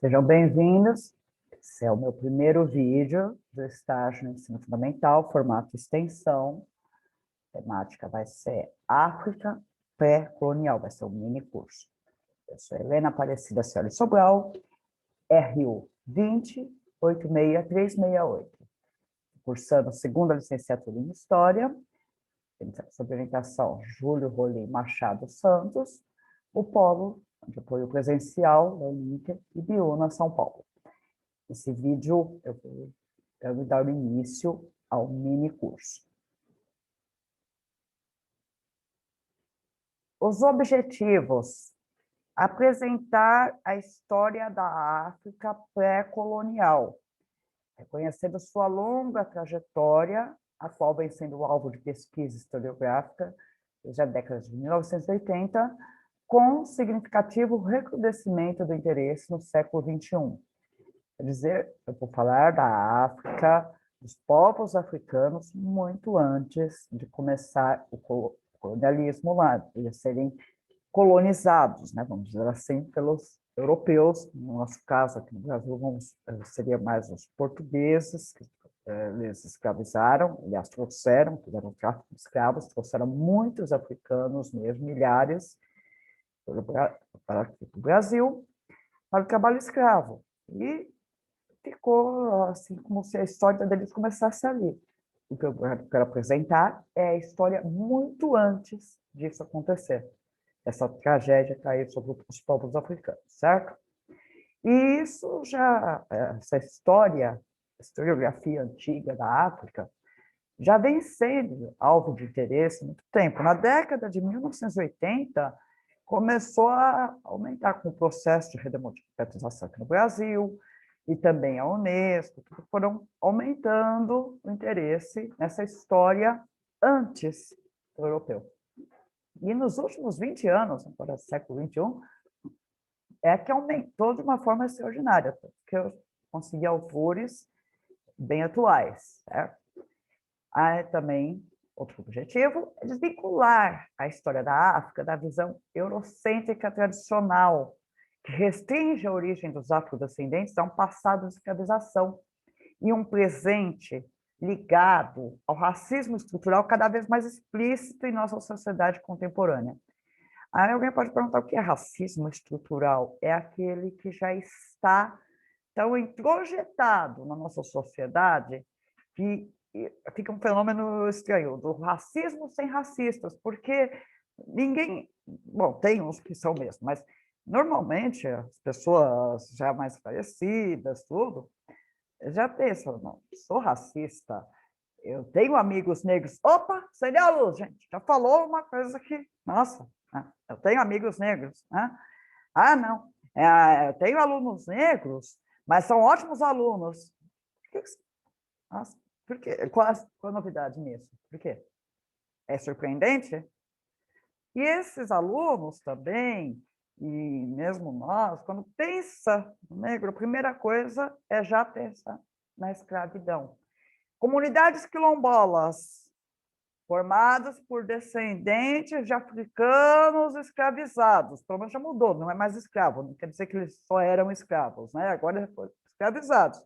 Sejam bem-vindos. Esse é o meu primeiro vídeo do estágio no ensino fundamental, formato extensão. A temática vai ser África pré-colonial, vai ser um mini curso. Eu sou Helena Aparecida Cioli Sobral, RU 2086368, cursando segunda licenciatura em História, sob orientação Júlio Rolim Machado Santos, o Polo de Apoio Presencial da Uninter e Biúna, São Paulo. Esse vídeo eu vou dar o início ao mini curso. Os objetivos: apresentar a história da África pré-colonial, reconhecendo sua longa trajetória, a qual vem sendo alvo de pesquisa historiográfica desde a década de 1980, com significativo recrudescimento do interesse no século XXI. Quer dizer, eu vou falar da África, dos povos africanos, muito antes de começar o colonialismo lá, de serem colonizados, né, vamos dizer assim, pelos europeus. No nosso caso, aqui no Brasil, seria mais os portugueses, que eles escravizaram, aliás, fizeram tráfico de escravos, trouxeram muitos africanos, mesmo milhares, para o Brasil, para o trabalho escravo. E ficou assim, como se a história deles começasse ali. O que eu quero apresentar é a história muito antes disso acontecer. Essa tragédia cair sobre os povos africanos, certo? E isso já, essa história, historiografia antiga da África, já vem sendo alvo de interesse há muito tempo. Na década de 1980, começou a aumentar com o processo de redemocratização aqui no Brasil, e também a Unesco, que foram aumentando o interesse nessa história antes do europeu. E nos últimos 20 anos, agora século XXI, é que aumentou de uma forma extraordinária, porque eu consegui autores bem atuais, certo? Também, outro objetivo é desvincular a história da África da visão eurocêntrica tradicional, que restringe a origem dos afrodescendentes a um passado de escravização e um presente ligado ao racismo estrutural cada vez mais explícito em nossa sociedade contemporânea. Aí alguém pode perguntar o que é racismo estrutural? É aquele que já está tão introjetado na nossa sociedade que fica um fenômeno estranho, do racismo sem racistas, porque ninguém... Bom, tem uns que são mesmo, mas normalmente as pessoas já mais esclarecidas, tudo, já pensam, não, sou racista, eu tenho amigos negros. Opa, seria a luz, gente, já falou uma coisa que, nossa, eu tenho amigos negros, né? Ah, não, eu tenho alunos negros, mas são ótimos alunos. Nossa, por quê? Qual a novidade nisso? Por quê? É surpreendente? E esses alunos também, e mesmo nós, quando pensa no negro, a primeira coisa é já pensar na escravidão. Comunidades quilombolas, formadas por descendentes de africanos escravizados. Pelo menos já mudou, não é mais escravo, não quer dizer que eles só eram escravos, né? Agora foram escravizados.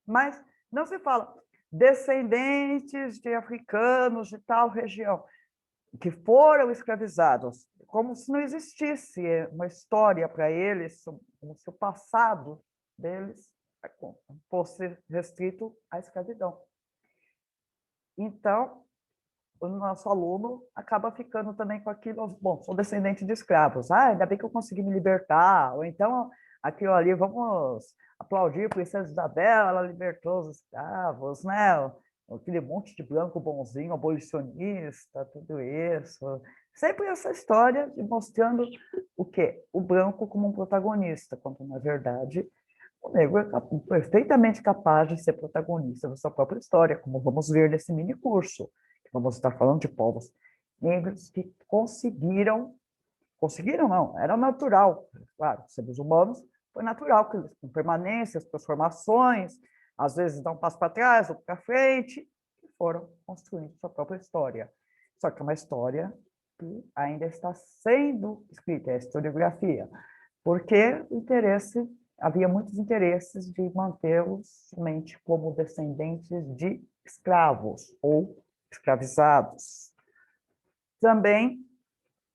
Mas não se fala descendentes de africanos de tal região que foram escravizados, como se não existisse uma história para eles, como se o passado deles fosse restrito à escravidão. Então, o nosso aluno acaba ficando também com aquilo, bom, sou descendente de escravos, ainda bem que eu consegui me libertar, ou então, aquilo ali, vamos aplaudir a princesa Isabel, ela libertou os escravos, né? Aquele monte de branco bonzinho, abolicionista, tudo isso. Sempre essa história de mostrando o quê? O branco como um protagonista, quando, na verdade, o negro é perfeitamente capaz de ser protagonista da sua própria história, como vamos ver nesse mini curso. Vamos estar falando de povos negros que conseguiram não, era natural, claro, seres humanos, foi natural que eles, com permanências, transformações, às vezes dão um passo para trás, outro para frente, e foram construindo sua própria história. Só que é uma história que ainda está sendo escrita, é a historiografia, porque o interesse havia muitos interesses de mantê-los somente como descendentes de escravos ou escravizados. Também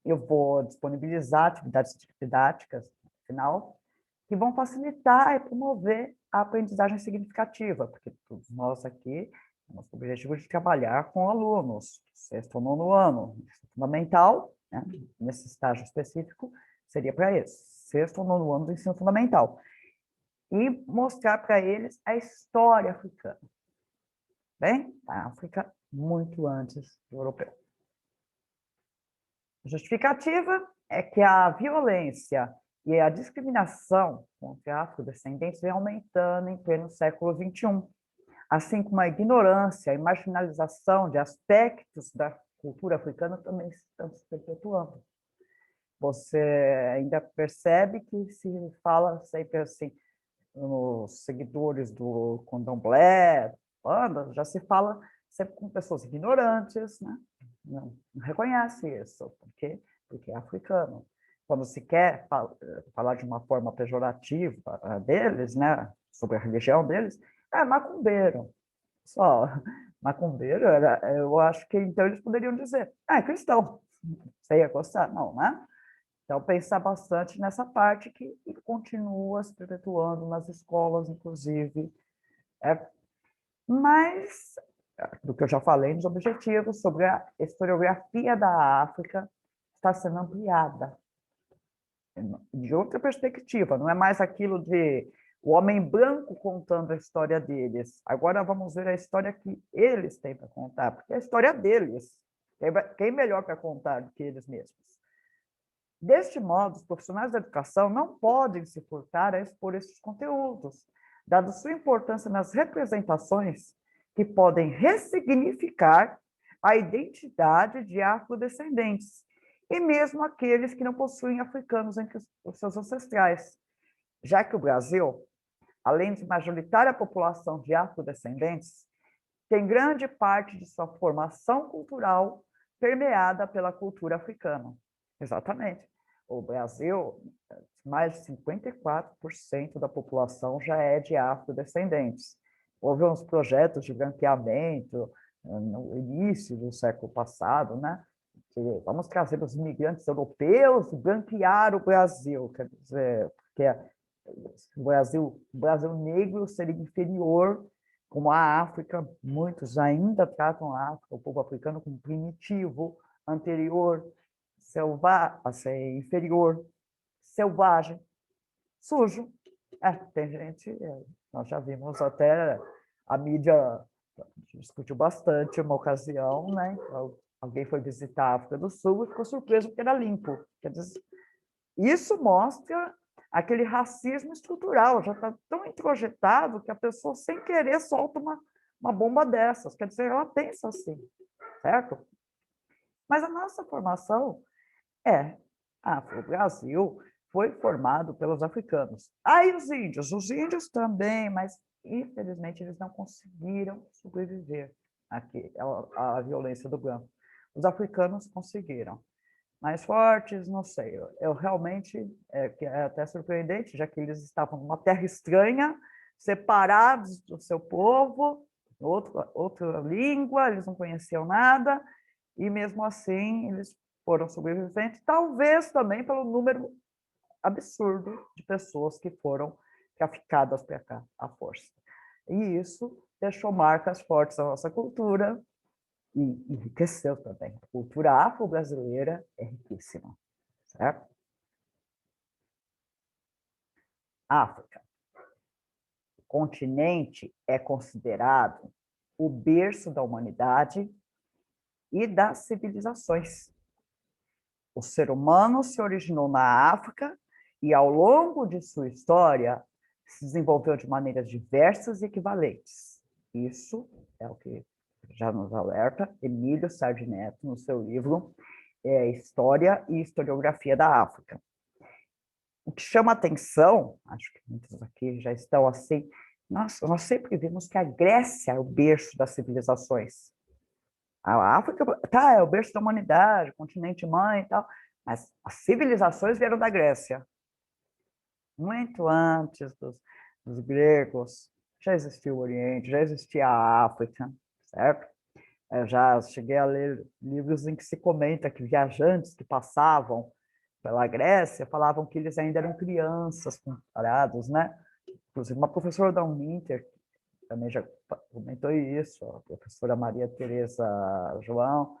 eu vou disponibilizar atividades didáticas, afinal, que vão facilitar e promover a aprendizagem significativa, porque todos nós aqui temos o objetivo de trabalhar com alunos, sexto ou nono ano, fundamental, né? Nesse estágio específico, seria para esse, sexto ou nono ano do ensino fundamental, e mostrar para eles a história africana. Bem, a África muito antes do europeu. A justificativa é que a violência e a discriminação contra afrodescendentes vem aumentando em pleno século XXI, assim como a ignorância e marginalização de aspectos da cultura africana também estão se perpetuando. Você ainda percebe que se fala sempre assim, nos seguidores do candomblé, banda, já se fala sempre com pessoas ignorantes, né? Não reconhece isso, porque é africano. Quando se quer falar de uma forma pejorativa deles, né, sobre a religião deles, é macumbeiro. Só macumbeiro, eu acho que então eles poderiam dizer, é cristão. Você ia gostar? Não, né? Então, pensar bastante nessa parte que continua se perpetuando nas escolas, inclusive. Mas, do que eu já falei nos objetivos, sobre a historiografia da África, está sendo ampliada. De outra perspectiva, não é mais aquilo de o homem branco contando a história deles. Agora vamos ver a história que eles têm para contar, porque é a história deles. Quem melhor para contar do que eles mesmos? Deste modo, os profissionais da educação não podem se furtar a expor esses conteúdos, dado sua importância nas representações que podem ressignificar a identidade de afrodescendentes, e mesmo aqueles que não possuem africanos entre os seus ancestrais, já que o Brasil, além de majoritária população de afrodescendentes, tem grande parte de sua formação cultural permeada pela cultura africana. Exatamente. O Brasil, mais de 54% da população já é de afrodescendentes. Houve uns projetos de branqueamento no início do século passado, né? Que vamos trazer os imigrantes europeus e branquear o Brasil, quer dizer, porque o Brasil negro seria inferior, como a África, muitos ainda tratam a África, o povo africano, como primitivo, anterior, inferior, selvagem, sujo. Tem gente, nós já vimos até a mídia discutiu bastante uma ocasião, né? Alguém foi visitar a África do Sul e ficou surpreso porque era limpo. Quer dizer, isso mostra aquele racismo estrutural, já está tão introjetado que a pessoa, sem querer, solta uma bomba dessas. Quer dizer, ela pensa assim, certo? Mas a nossa formação o Brasil foi formado pelos africanos. Aí os índios também, mas infelizmente eles não conseguiram sobreviver à violência do branco. Os africanos conseguiram. Mais fortes, não sei. Eu realmente, que é até surpreendente, já que eles estavam numa terra estranha, separados do seu povo, outra língua, eles não conheciam nada, e mesmo assim eles foram sobreviventes, talvez também pelo número absurdo de pessoas que foram traficadas para cá à força. E isso deixou marcas fortes na nossa cultura e enriqueceu também. A cultura afro-brasileira é riquíssima, certo? África. O continente é considerado o berço da humanidade e das civilizações. O ser humano se originou na África e, ao longo de sua história, se desenvolveu de maneiras diversas e equivalentes. Isso é o que já nos alerta Emílio Sardineto no seu livro História e Historiografia da África. O que chama atenção, acho que muitos aqui já estão assim, nós sempre vimos que a Grécia é o berço das civilizações. A África é o berço da humanidade, continente mãe e tal, mas as civilizações vieram da Grécia. muito antes dos gregos, já existia o Oriente, já existia a África, certo? Eu já cheguei a ler livros em que se comenta que viajantes que passavam pela Grécia falavam que eles ainda eram crianças comparados, né? Inclusive, uma professora da Uninter também já comentou isso, a professora Maria Tereza João,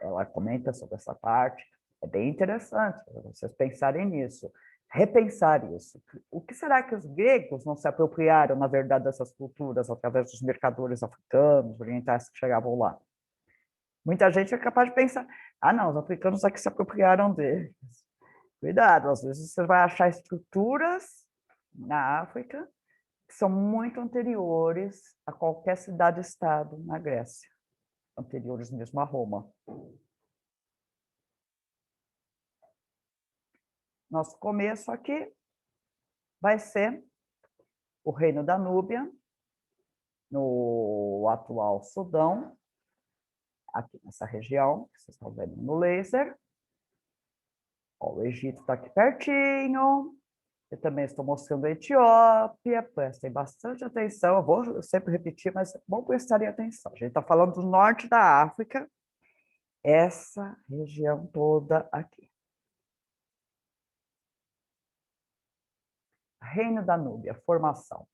ela comenta sobre essa parte. É bem interessante vocês pensarem nisso, repensar isso. O que será que os gregos não se apropriaram, na verdade, dessas culturas através dos mercadores africanos, orientais que chegavam lá? Muita gente é capaz de pensar, ah, não, os africanos é que se apropriaram deles. Cuidado, às vezes você vai achar estruturas na África que são muito anteriores a qualquer cidade-estado na Grécia, anteriores mesmo a Roma. Nosso começo aqui vai ser o Reino da Núbia, no atual Sudão, aqui nessa região, que vocês estão vendo no laser. Ó, o Egito está aqui pertinho. Eu também estou mostrando a Etiópia, prestem bastante atenção. Eu vou sempre repetir, mas é bom prestarem atenção. A gente está falando do norte da África, essa região toda aqui. Reino da Núbia, formação.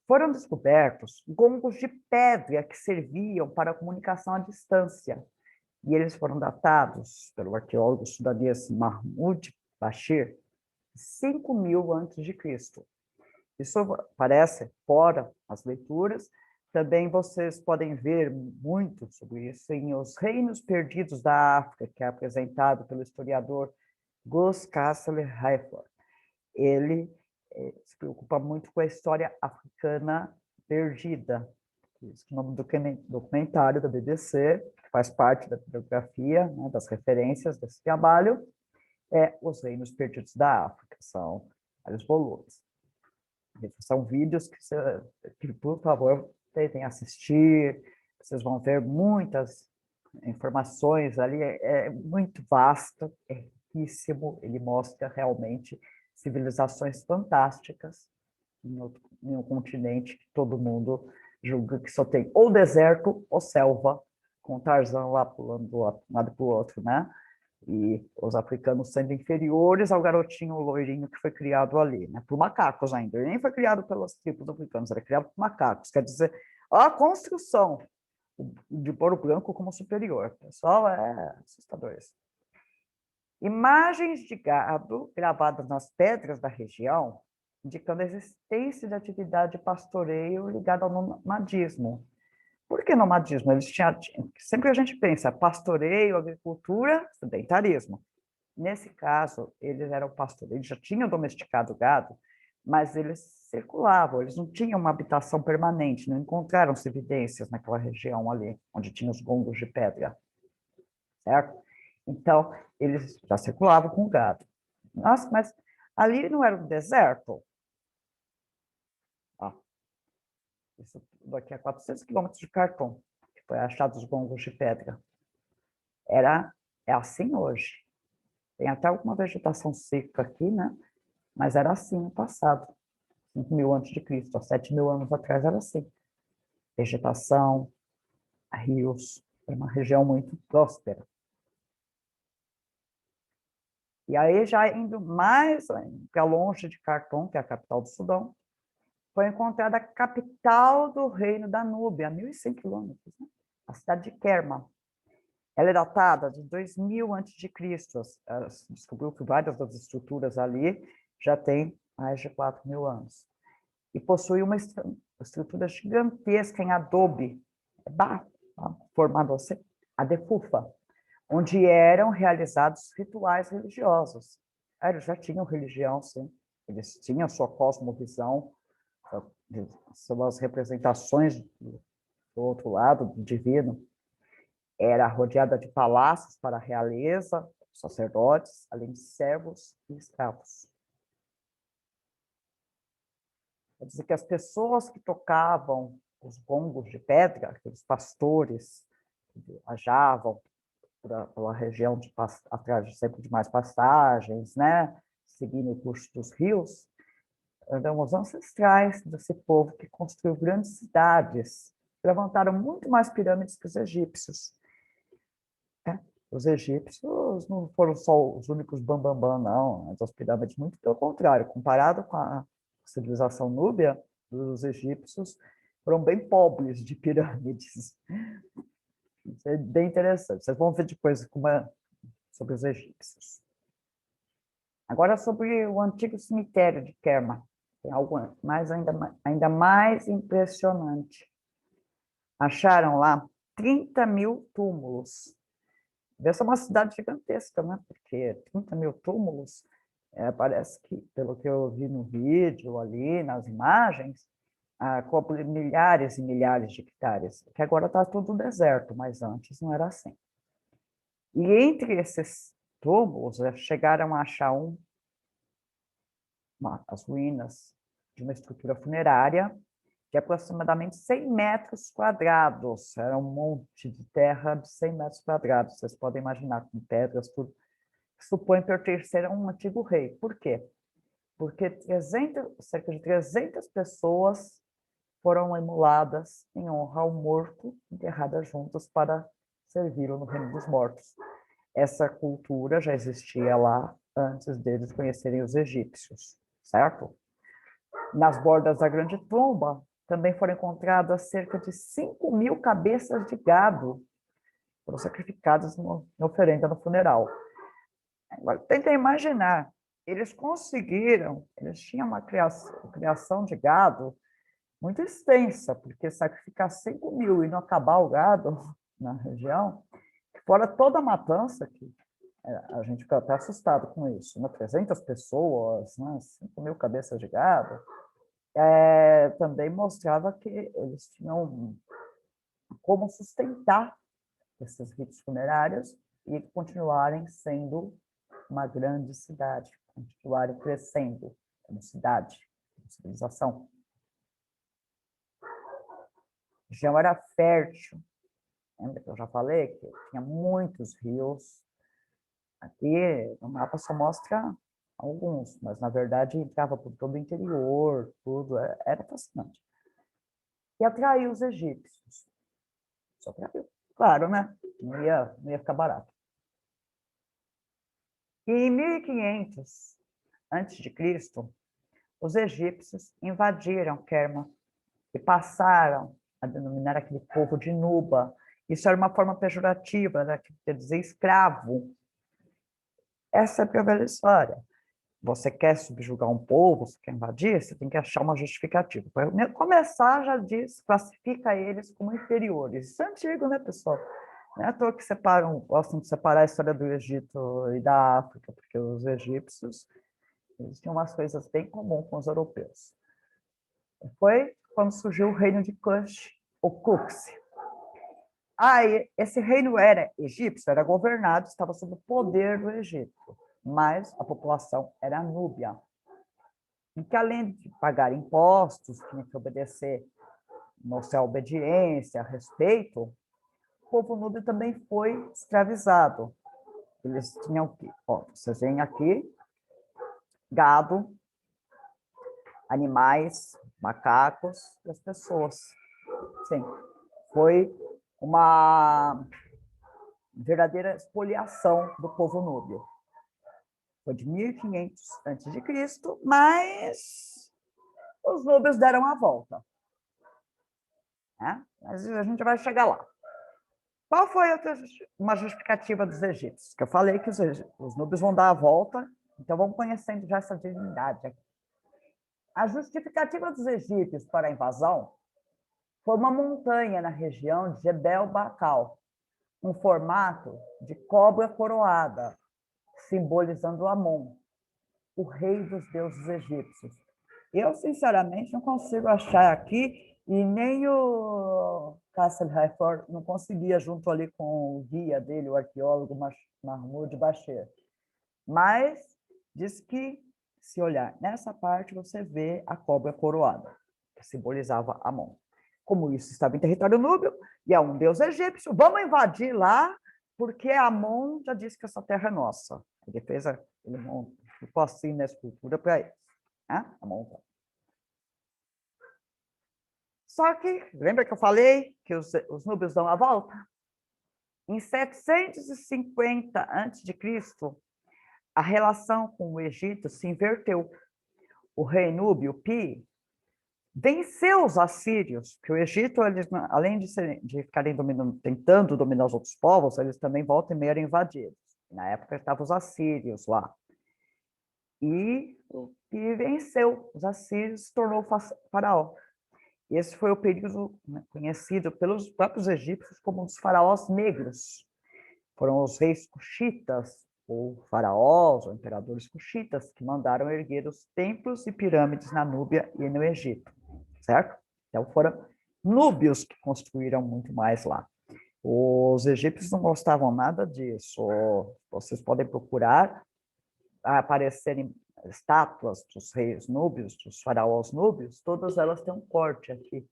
Foram descobertos gongos de pedra que serviam para a comunicação à distância. E eles foram datados pelo arqueólogo sudanês Mahmoud Bashir, 5.000 a.C. Isso aparece fora as leituras. Também vocês podem ver muito sobre isso em Os Reinos Perdidos da África, que é apresentado pelo historiador Gus Kastler Hayford. Ele se preocupa muito com a história africana perdida. O nome do documentário da BBC, que faz parte da bibliografia, né, das referências desse trabalho, é Os Reinos Perdidos da África. São vários volumes. São vídeos que, por favor, tentem assistir. Vocês vão ver muitas informações ali. É muito vasto, é riquíssimo. Ele mostra realmente civilizações fantásticas em um continente que todo mundo julga que só tem ou deserto ou selva, com Tarzan lá pulando de um lado para o outro, né? E os africanos sendo inferiores ao garotinho loirinho que foi criado ali, né? Por macacos ainda. Ele nem foi criado pelas tribos africanas, era criado por macacos. Quer dizer, a construção de Ouro Branco como superior. Pessoal, é assustador isso. Imagens de gado gravadas nas pedras da região, indicando a existência de atividade de pastoreio ligada ao nomadismo. Por que nomadismo? Eles tinham, sempre a gente pensa pastoreio, agricultura, sedentarismo. Nesse caso, eles eram pastores, eles já tinham domesticado o gado, mas eles circulavam, eles não tinham uma habitação permanente, não encontraram-se evidências naquela região ali, onde tinha os gongos de pedra, certo? Então, eles já circulavam com o gado. Nossa, mas ali não era um deserto? Ó, isso daqui a 400 quilômetros de Khartoum, que foi achado os gongos de pedra. É assim hoje. Tem até alguma vegetação seca aqui, né? Mas era assim no passado, 5.000 a.C., há 7.000 anos atrás era assim. Vegetação, rios, é uma região muito próspera. E aí, já indo mais para longe de Khartoum, que é a capital do Sudão, foi encontrada a capital do reino da Núbia, a 1.100 quilômetros, né? A cidade de Kerma. Ela é datada de 2.000 a.C. Se descobriu que várias das estruturas ali já têm mais de 4.000 anos. E possui uma estrutura gigantesca em adobe, formada assim, a defufa, onde eram realizados rituais religiosos. Eles já tinham religião, sim. Eles tinham sua cosmovisão, suas representações do outro lado, do divino. Era rodeada de palácios para a realeza, sacerdotes, além de servos e escravos. Quer dizer que as pessoas que tocavam os gongos de pedra, aqueles pastores que viajavam pela região atrás sempre de mais passagens, né? seguindo o curso dos rios, eram os ancestrais desse povo que construiu grandes cidades, levantaram muito mais pirâmides que os egípcios. Né? Os egípcios não foram só os únicos bambambam, não. As pirâmides, muito pelo contrário. Comparado com a civilização núbia, os egípcios foram bem pobres de pirâmides. Isso é bem interessante. Vocês vão ver depois sobre os egípcios. Agora, sobre o antigo cemitério de Kerma. Tem algo ainda mais impressionante. Acharam lá 30 mil túmulos. Essa é uma cidade gigantesca, né? Porque 30 mil túmulos, parece que, pelo que eu vi no vídeo ali, nas imagens, cobre milhares e milhares de hectares, que agora está tudo deserto, mas antes não era assim. E entre esses túmulos, chegaram a achar as ruínas de uma estrutura funerária de aproximadamente 100 metros quadrados. Era um monte de terra de 100 metros quadrados. Vocês podem imaginar, com pedras, tudo. Supõe pertencer a um antigo rei. Por quê? Porque cerca de 300 pessoas foram imoladas em honra ao morto, enterradas juntas para servi-lo no reino dos mortos. Essa cultura já existia lá antes deles conhecerem os egípcios, certo? Nas bordas da grande tumba, também foram encontradas cerca de 5 mil cabeças de gado, foram sacrificadas na oferenda no funeral. Agora, tentem imaginar, eles tinham uma criação de gado muito extensa, porque sacrificar 5 mil e não acabar o gado na região, fora toda a matança, que a gente fica até assustado com isso, né? 300 pessoas, né? 5 mil cabeças de gado, também mostrava que eles tinham como sustentar esses ritos funerários e continuarem sendo uma grande cidade, continuarem crescendo como cidade, como civilização. A região era fértil. Lembra que eu já falei que tinha muitos rios? Aqui no mapa só mostra alguns, mas na verdade entrava por todo o interior, tudo, era fascinante. E atraiu os egípcios. Só atraiu. Claro, né? Não ia ficar barato. E em 1500 a.C., os egípcios invadiram Kerma e passaram a denominar aquele povo de Nuba. Isso era uma forma pejorativa, né, que quer dizer escravo. Essa é a velha história. Você quer subjugar um povo, você quer invadir, você tem que achar uma justificativa. Para começar, já diz, classifica eles como inferiores. Isso é antigo, né, pessoal? Não é à toa que gostam de separar a história do Egito e da África, porque os egípcios eles tinham umas coisas bem comuns com os europeus. Foi quando surgiu o reino de Kush, o Kuxi. Esse reino era egípcio, era governado, estava sob o poder do Egito, mas a população era núbia. E que, além de pagar impostos, tinha que obedecer, mostrar obediência, respeito, o povo núbio também foi escravizado. Eles tinham que, vocês veem aqui, gado, animais, macacos e as pessoas. Sim, foi uma verdadeira expoliação do povo núbio. Foi de 1500 a.C., mas os núbios deram a volta. Né? Mas a gente vai chegar lá. Qual foi uma justificativa dos egípcios? Que eu falei que os núbios vão dar a volta, então vamos conhecendo já essa divindade aqui. A justificativa dos egípcios para a invasão foi uma montanha na região de Jebel Bacal, um formato de cobra coroada, simbolizando Amon, o rei dos deuses egípcios. Eu, sinceramente, não consigo achar aqui, e nem o Kassel Haifor não conseguia, junto ali com o guia dele, o arqueólogo Mahmoud Bashir. Mas diz que, se olhar nessa parte, você vê a cobra coroada, que simbolizava Amon. Como isso estava em território núbio, e é um deus egípcio, vamos invadir lá, porque Amon já disse que essa terra é nossa. Ele e fascina a escultura para eles, né? A montanha. Só que, lembra que eu falei que os núbios dão a volta? Em 750 a.C., a relação com o Egito se inverteu. O rei núbio, Pi, venceu os assírios, porque o Egito, eles, além de ficarem tentando dominar os outros povos, eles também voltam e meio eram invadidos. Na época estavam os assírios lá. E o Pi venceu os assírios e se tornou faraó. E esse foi o período, né, conhecido pelos próprios egípcios como os faraós negros. Foram os reis cuxitas, ou faraós, ou imperadores cuxitas, que mandaram erguer os templos e pirâmides na Núbia e no Egito, certo? Então foram núbios que construíram muito mais lá. Os egípcios não gostavam nada disso. Vocês podem procurar aparecerem estátuas dos reis núbios, dos faraós núbios, todas elas têm um corte aqui.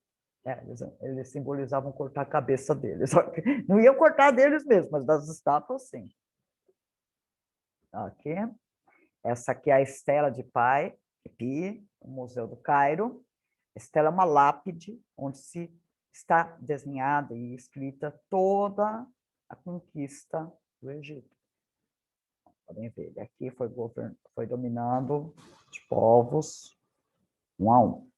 Eles simbolizavam cortar a cabeça deles. Não iam cortar deles mesmo, mas das estátuas, sim. Aqui. Essa aqui é a estela de Pi, no Museu do Cairo. A estela é uma lápide, onde se está desenhada e escrita toda a conquista do Egito. Podem ver, aqui foi dominando os povos um a um.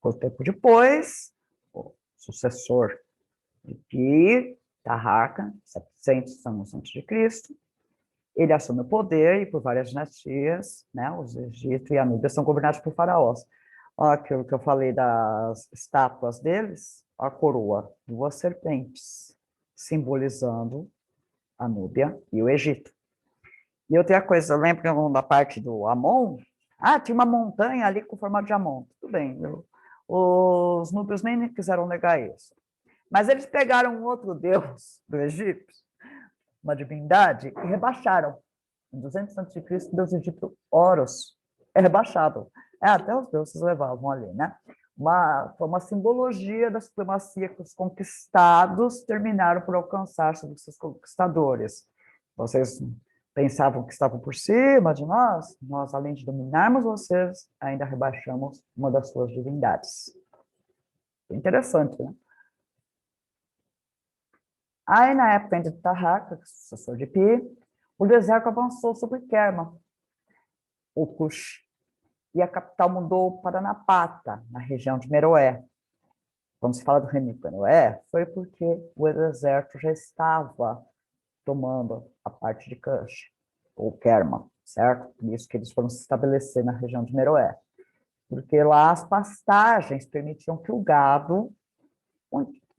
Pouco tempo depois, o sucessor de Pi, Taharqa, 700 anos antes de Cristo, ele assume o poder e por várias dinastias, né, os Egito e a Núbia são governados por faraós. Olha aquilo que eu falei das estátuas deles, a coroa, duas serpentes, simbolizando a Núbia e o Egito. E outra coisa, eu lembro da parte do Amon, tinha uma montanha ali com formato de Amon. Tudo bem, os núbios nem quiseram negar isso. Mas eles pegaram um outro deus do Egito, uma divindade, e rebaixaram. Em 200 a.C., o deus egípcio Horus é rebaixado. Até os deuses levavam ali, né? Foi uma simbologia da supremacia que os conquistados terminaram por alcançar sobre os seus conquistadores. Vocês pensavam que estavam por cima de nós, além de dominarmos vocês, ainda rebaixamos uma das suas divindades. Interessante, né? Aí, na época ainda de Taharqa, sucessor de Pi, o deserto avançou sobre Kerma, o Cush, e a capital mudou para Napata, na região de Meroé. Quando se fala do reino de Meroé, foi porque o deserto já estava tomando a parte de Cush, ou Kerma, certo? Por isso que eles foram se estabelecer na região de Meroé. Porque lá as pastagens permitiam que o gado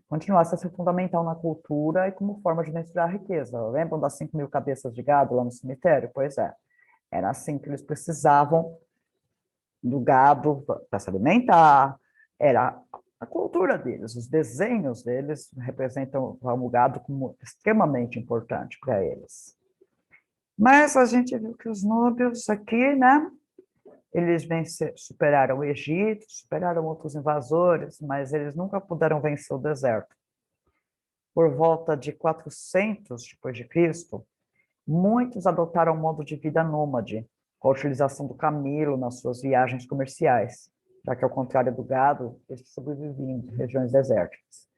continuasse a ser fundamental na cultura e como forma de mensurar a riqueza. Lembram das 5.000 cabeças de gado lá no cemitério? Pois é, era assim que eles precisavam do gado para se alimentar, era a cultura deles, os desenhos deles representam o gado como extremamente importante para eles. Mas a gente viu que os núbios aqui, né, eles superaram o Egito, superaram outros invasores, mas eles nunca puderam vencer o deserto. Por volta de 400 depois de Cristo, muitos adotaram um modo de vida nômade, com a utilização do camelo nas suas viagens comerciais, já que, ao contrário do gado, eles sobreviviam em regiões desérticas.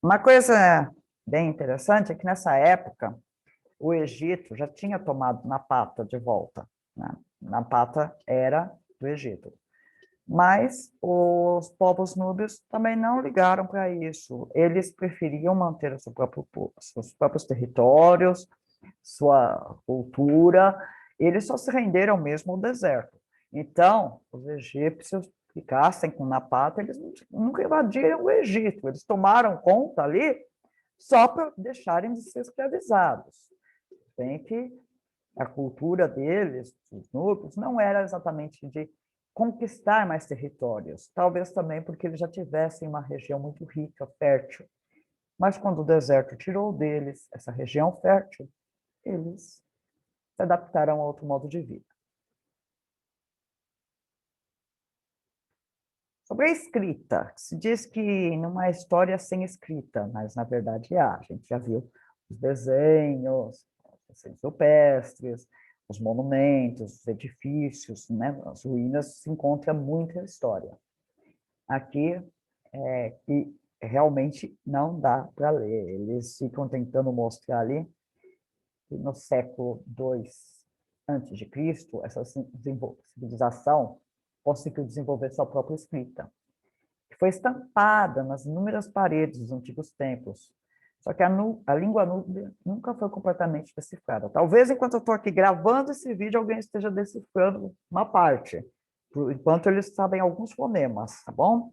Uma coisa bem interessante é que, nessa época, o Egito já tinha tomado Napata de volta, né? Napata era do Egito. Mas os povos núbios também não ligaram para isso. Eles preferiam manter seus próprios territórios, sua cultura. Eles só se renderam mesmo ao deserto. Então, os egípcios ficassem com Napata, eles nunca invadiram o Egito. Eles tomaram conta ali só para deixarem de ser escravizados. Bem que a cultura deles, os núbios, não era exatamente de conquistar mais territórios, talvez também porque eles já tivessem uma região muito rica, fértil. Mas quando o deserto tirou deles essa região fértil, eles se adaptaram a outro modo de vida. Sobre a escrita, se diz que não há história sem escrita, mas na verdade há. A gente já viu os desenhos rupestres, os monumentos, os edifícios, né? As ruínas, se encontra muita história. Aqui, que realmente não dá para ler. Eles ficam tentando mostrar ali que no século II antes de Cristo, essa civilização conseguiu desenvolver sua própria escrita, que foi estampada nas inúmeras paredes dos antigos templos. Só que a língua núbia nunca foi completamente decifrada. Talvez, enquanto eu estou aqui gravando esse vídeo, alguém esteja decifrando uma parte, por enquanto eles sabem alguns fonemas, tá bom?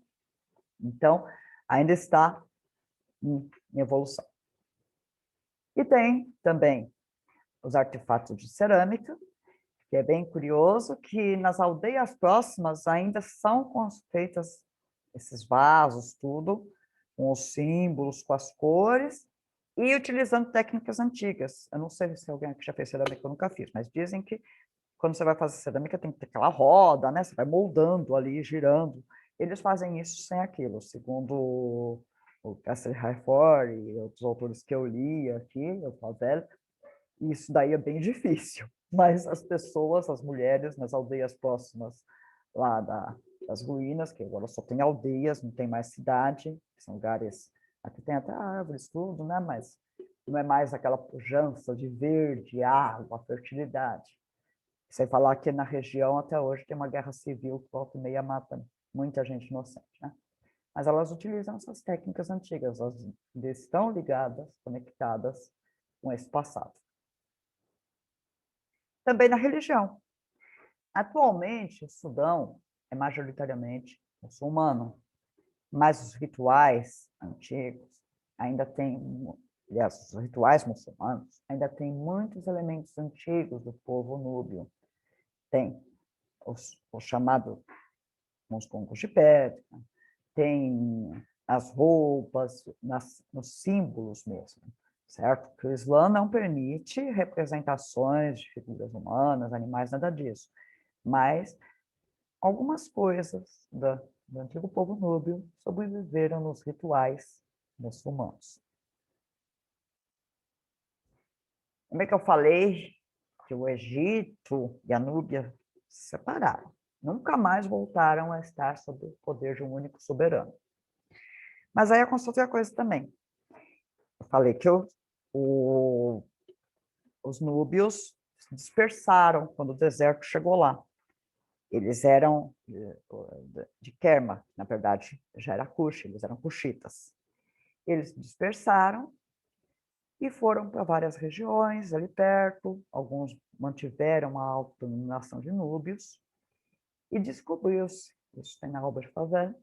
Então, ainda está em evolução. E tem também os artefatos de cerâmica, que é bem curioso, que nas aldeias próximas ainda são feitas esses vasos, tudo, com os símbolos, com as cores, e utilizando técnicas antigas. Eu não sei se alguém aqui já fez cerâmica, eu nunca fiz, mas dizem que quando você vai fazer cerâmica tem que ter aquela roda, né? Você vai moldando ali, girando. Eles fazem isso sem aquilo, segundo o Castle Hayford e outros autores que eu li aqui, eu falo velho, isso daí é bem difícil. Mas as pessoas, as mulheres nas aldeias próximas lá das ruínas, que agora só tem aldeias, não tem mais cidade, são lugares, aqui tem até árvores, tudo, né? Mas não é mais aquela pujança de verde, água, fertilidade. Sem falar que na região, até hoje, tem uma guerra civil que volta e meia mata muita gente inocente, né? Mas elas utilizam essas técnicas antigas, elas estão ligadas, conectadas com esse passado. Também na religião. Atualmente, o Sudão é majoritariamente muçulmano, mas os rituais antigos ainda têm, aliás, os rituais muçulmanos ainda têm muitos elementos antigos do povo núbio. Tem o chamado os congos de pedra, tem as roupas, nos símbolos mesmo, certo? Porque o Islã não permite representações de figuras humanas, animais, nada disso. Mas algumas coisas do antigo povo núbio sobreviveram nos rituais muçulmanos. Como é que eu falei que o Egito e a Núbia se separaram? Nunca mais voltaram a estar sob o poder de um único soberano. Mas aí aconteceu outra coisa também. Eu falei que os núbios se dispersaram quando o deserto chegou lá. Eles eram de Kerma, na verdade, já era Cush, eles eram cuxitas. Eles se dispersaram e foram para várias regiões ali perto, alguns mantiveram a autodominação de núbios, e descobriu-se, isso tem na obra de Favel,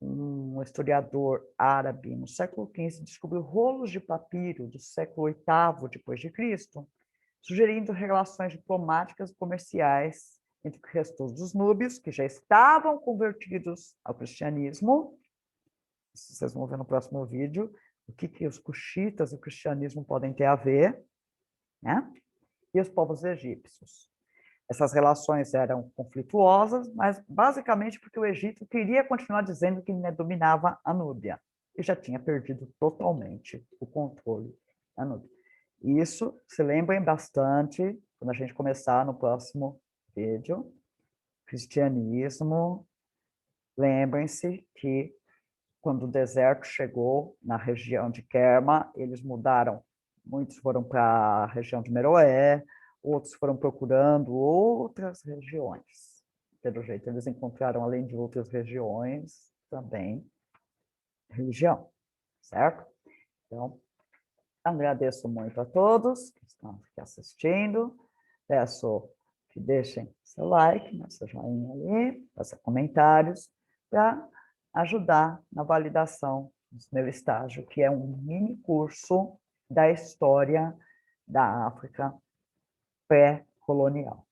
um historiador árabe no século XV descobriu rolos de papiro do século VIII depois de Cristo, sugerindo relações diplomáticas e comerciais entre o resto dos núbios, que já estavam convertidos ao cristianismo. Vocês vão ver no próximo vídeo o que os cuxitas e o cristianismo podem ter a ver, né? E os povos egípcios. Essas relações eram conflituosas, mas basicamente porque o Egito queria continuar dizendo que dominava a Núbia e já tinha perdido totalmente o controle da Núbia. Isso se lembrem bastante quando a gente começar no próximo vídeo. Cristianismo, lembrem-se que quando o deserto chegou na região de Kerma, eles mudaram, muitos foram para a região de Meroé, outros foram procurando outras regiões. Pelo jeito, eles encontraram, além de outras regiões, também religião, certo? Então, agradeço muito a todos que estão aqui assistindo. Peço que deixem seu like, seu joinha ali, façam comentários, para ajudar na validação do meu estágio, que é um mini curso da história da África pré-colonial.